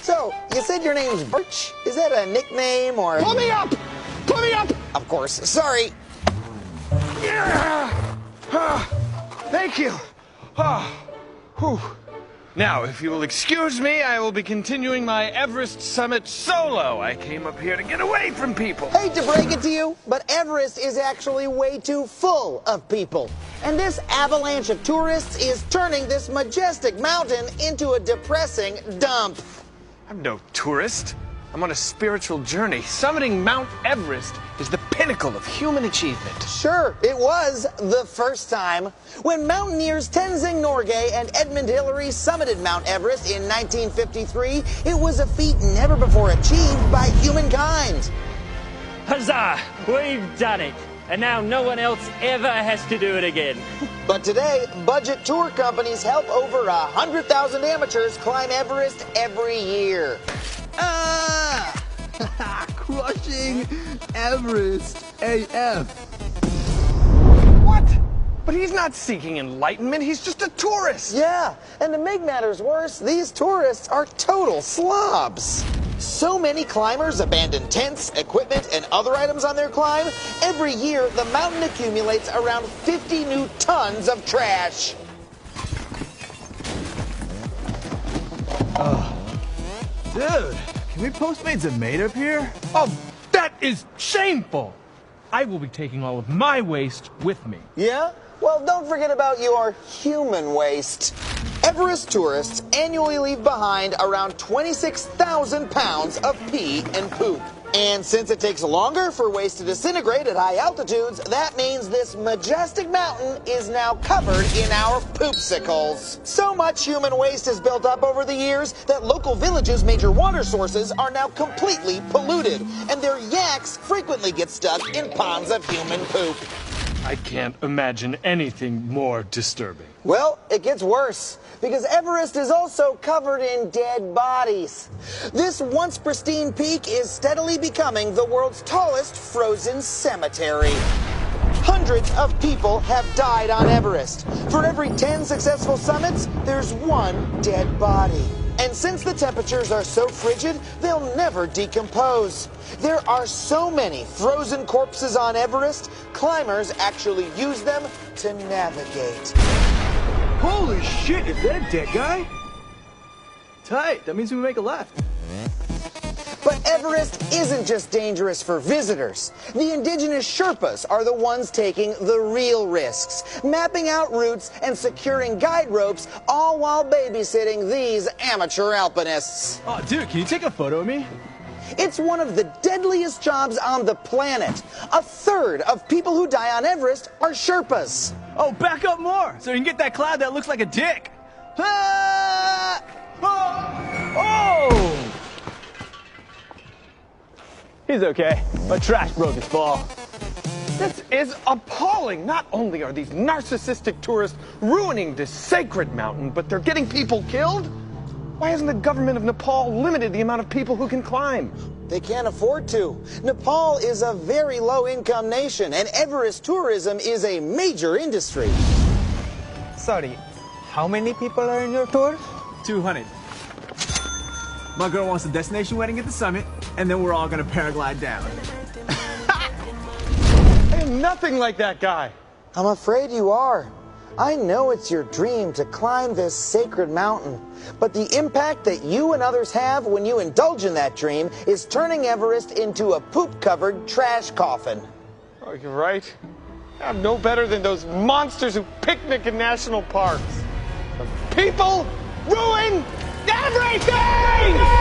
So, you said your name's Birch? Is that a nickname or... Pull me up! Pull me up! Of course. Sorry. Yeah. Thank you. Whew. Now, if you will excuse me, I will be continuing my Everest summit solo. I came up here to get away from people. Hate to break it to you, but Everest is actually way too full of people. And this avalanche of tourists is turning this majestic mountain into a depressing dump. I'm no tourist. I'm on a spiritual journey. Summiting Mount Everest is the pinnacle of human achievement. Sure, it was the first time. When mountaineers Tenzing Norgay and Edmund Hillary summited Mount Everest in 1953, it was a feat never before achieved by humankind. Huzzah! We've done it! And now no one else ever has to do it again. But today, budget tour companies help over 100,000 amateurs climb Everest every year. Crushing Everest AF. What? But he's not seeking enlightenment. He's just a tourist. Yeah, and to make matters worse, these tourists are total slobs. So many climbers abandon tents, equipment, and other items on their climb. Every year, the mountain accumulates around 50 new tons of trash. Dude, can we Postmates a mate up here? Oh, that is shameful! I will be taking all of my waste with me. Yeah? Well, don't forget about your human waste. Everest tourists annually leave behind around 26,000 pounds of pee and poop. And since it takes longer for waste to disintegrate at high altitudes, that means this majestic mountain is now covered in our poopsicles. So much human waste has built up over the years that local villages' major water sources are now completely polluted, and their yaks frequently get stuck in ponds of human poop. I can't imagine anything more disturbing. Well, it gets worse, because Everest is also covered in dead bodies. This once pristine peak is steadily becoming the world's tallest frozen cemetery. Hundreds of people have died on Everest. For every 10 successful summits, there's one dead body. And since the temperatures are so frigid, they'll never decompose. There are so many frozen corpses on Everest, climbers actually use them to navigate. Holy shit, is that a dead guy? Tight, that means we make a left. But Everest isn't just dangerous for visitors. The indigenous Sherpas are the ones taking the real risks, mapping out routes and securing guide ropes, all while babysitting these amateur alpinists. Oh, dude, can you take a photo of me? It's one of the deadliest jobs on the planet. A third of people who die on Everest are Sherpas. Oh, back up more, so you can get that cloud that looks like a dick. Ah! Oh! He's okay. My trash broke his fall. This is appalling. Not only are these narcissistic tourists ruining this sacred mountain, but they're getting people killed. Why hasn't the government of Nepal limited the amount of people who can climb? They can't afford to. Nepal is a very low-income nation, and Everest tourism is a major industry. Sorry, how many people are in your tour? 200. My girl wants a destination wedding at the summit, and then we're all gonna paraglide down. I am nothing like that guy. I'm afraid you are. I know it's your dream to climb this sacred mountain, but the impact that you and others have when you indulge in that dream is turning Everest into a poop-covered trash coffin. Oh, you're right. I'm no better than those monsters who picnic in national parks. The people ruin everything!